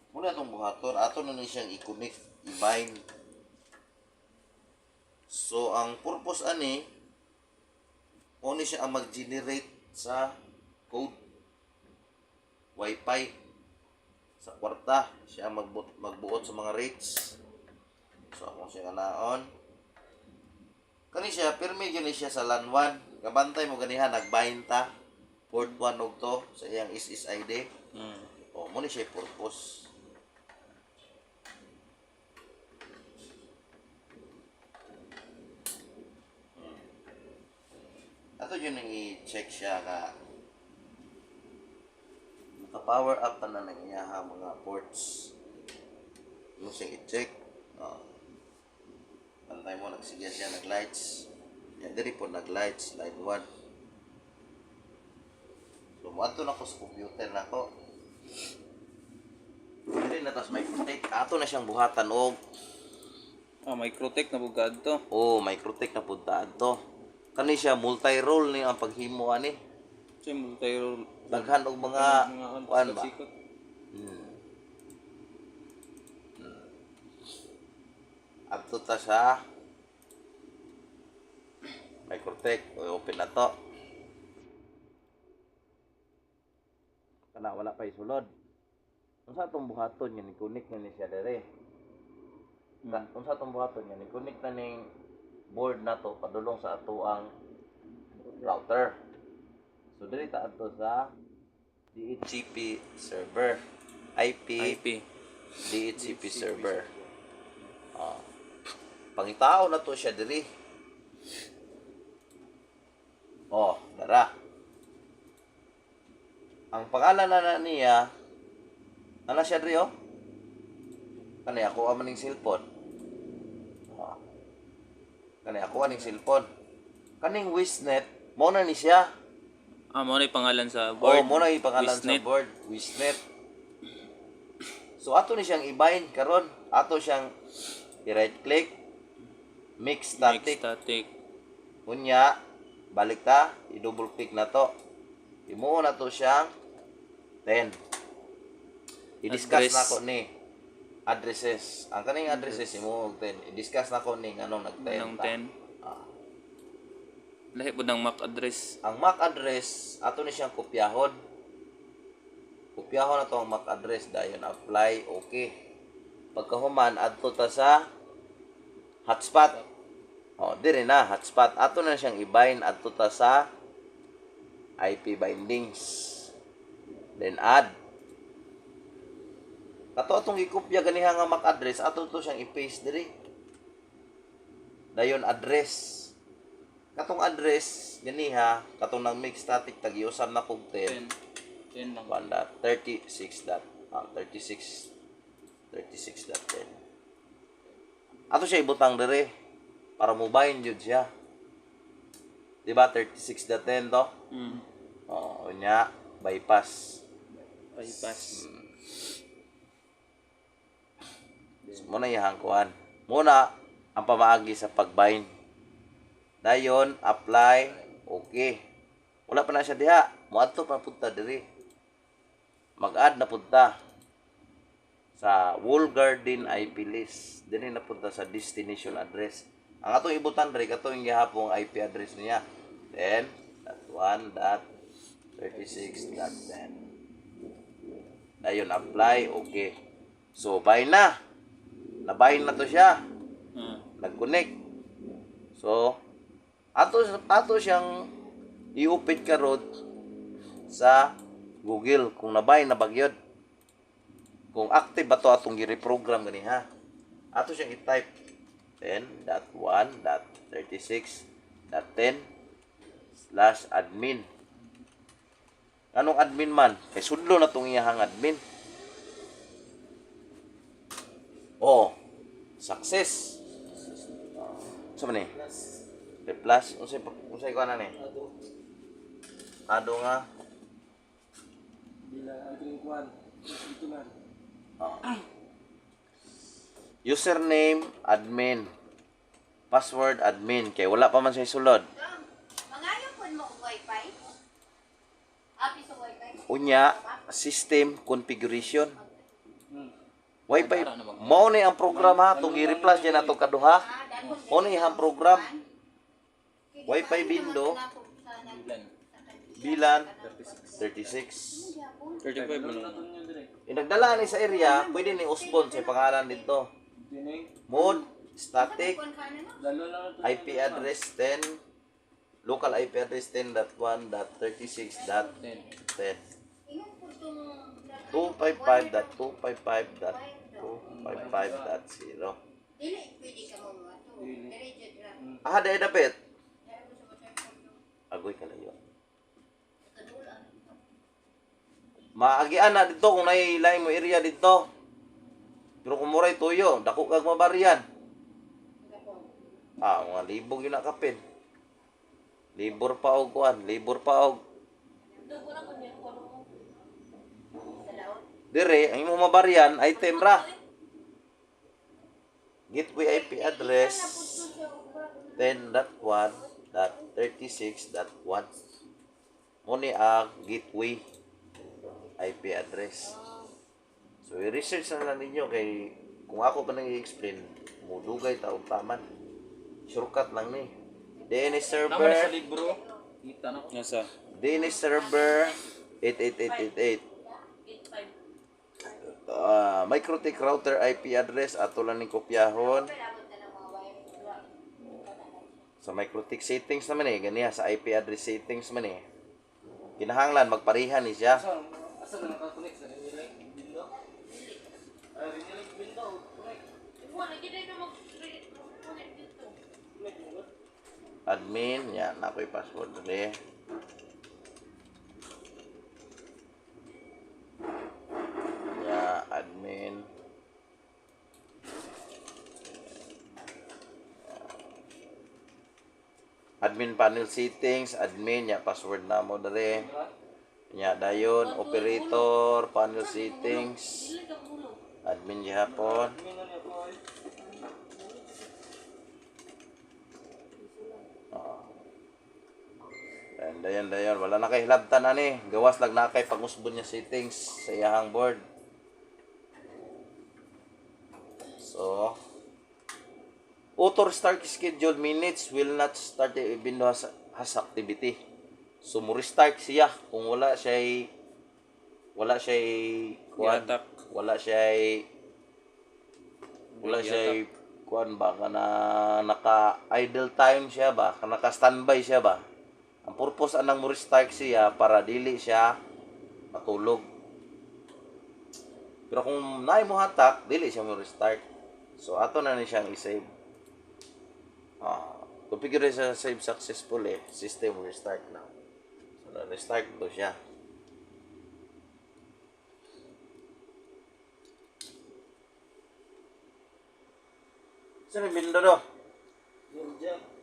Muna itong buhaton, ato na siyang i-connect, i-bind. So, ang purpose ani, ni siya ang mag-generate sa code. Wi-Fi. Sa kwarta, siya magbuot sa mga rates. So, akong siya kanaon. Kani siya, pirmi yun siya sa LAN 1. Kabantay mo ganihan, nag-bind ta. Port 1 og to, sa iyang SSID. Muna siya purpose. Ato yun nang i-check siya nga naka-power up pa na ng iyaha mga ports. Yung siya i-check. Pantay mo, nagsigya siya, nag-lights. Yan, diri po nag-lights, light 1. So, muadto na ko sa computer na ko. Diri na tas microtech. Ato na siyang buhatan og Microtech na bugad to. microtech na puntaan to. Kani siya multi-role ni ang paghimo ani. Siya multi-role. Daghan og mga kuan ba. Adto ta sa microtech, open na to. Kana wala pa isulod. Unsa atong buhaton yan, i-connect na ni siya dere. Unsa atong buhaton yan, i-connect na ning board na to padulong sa ato ang router. So diri ta adto sa DHCP server. IP. DHCP server. Pangitao na to siya diri. Dara. Ang pangalan na niya ana siya diri Kani ako ang maning cellphone. Kani ako aning cellphone. Kaning Wisnet, mo na ni siya. Mo na yung pangalan sa board. Mo na yung pangalan sa board, Wisnet. So ato ni siyang i-bind karon. Ato siyang i-right click, mix static. Unya, balik ta, i-double click na to. Imo na to siyang 10. I-discuss na ko ni addresses. Ang kaning addresses imo og 10. I-discuss na ko ning anong nag-10 ta. Lahi po ng MAC address. Ang MAC address, ato ni siyang kopyahon. Kopyahon na to ang MAC address. Dayon apply, okay. Pagkahuman, adto ta sa hotspot. Diri na, hotspot. Ato na siyang i-bind. Adto ta sa IP bindings. Then add. Kato atong ikopya ganiha nga MAC address, ato to siyang i-paste diri. Dayon address. Katong address ganiha, katong nang mix static tag-iusab na kog 10. 10 lang. 36.10. Ato siya ibutang diri para mo bind jud siya. Diba 36.10 to? Unya bypass. Muna iyang kuan. Muna ang pamaagi sa pagbind. Dayon apply, okay. Wala pa na siya diha. Moadto pa punta diri. Mag-add na punta sa Wall Garden IP list. Diri na punta sa destination address. Ang atong ibutan diri katong gihapong IP address niya. 10.1.36.10. Dayon apply, okay. So bind na. Na-bind na to siya. Nag-connect. So ato siyang i-open karon sa Google kung na-bind na bagyod. Kung active ba to atong gi-reprogram ganiha. Ato siyang i-type 10.1.36.10/admin. Anong admin man? Kay sudlo na tong iyahang admin. Success. Sa man ni? Plus, unsay ko ana ni? Ado nga. Bila ang kuan, ito na. Username admin. Password admin kay wala pa man siya sulod. Mangayo po mo og wifi? Api sa wifi? Unya, system configuration. Hmm. Wi-Fi mao ni ang programa tong i-replace niya nato kaduha. Mao ni ang program. Wi-Fi window bilan 36. 35 mo lang. Naton yun dire. Inagdala ni sa area, pwede ni usbon sa pangalan dito. Dining. Mode static Dalo lang naton. IP address 10 local IP address 10.1.36.10 255.255.255.0 Ah, dahil dapit. Agoy kalayo. Maagian na dito kung nailay mo area dito. Pero kung muray tuyo, dako kag mabarian. Ah, mga libog yun nakapin. Libor pa og kuan, libor pa og. Dire, ang imong mabarian item ra. Gateway IP address 10.1.36.1. Mo ni ang gateway IP address. So, i-research na lang ninyo kay kung ako pa nang i-explain, mudugay taong taman. Shortcut lang ni. DNS Naman server, sa libro. Kita na ko. Nasa. DNS server 88888. MikroTik router IP address ato lang ni kopyahon. Sa MikroTik settings naman ganiya sa IP address settings man kinahanglan magpareha ni siya. Asa na naka-connect sa Rinilay window? Ah, Rinilay window. Admin, yan, ako'y password dali. Ya, admin. Admin panel settings, admin, ya, password na mo dali. Ya, dayon, operator, panel settings. Admin gihapon. Dayon, wala na kay hilabtan ani. Gawas lang na kay pangusbon niya settings sa iyahang board. So, auto restart schedule minutes will not start even though has activity. So, mo restart siya kung wala siya I-attack. wala siya kuan ba kana naka idle time siya ba, naka standby siya ba. Ang purpose anang mo restart siya para dili siya matulog. Pero kung naay mo hatak, dili siya mo restart. So ato na ni siyang i-save. Configure siya save successfully, system restart now. So na-restart to siya. Saan yung window do? Yan dyan.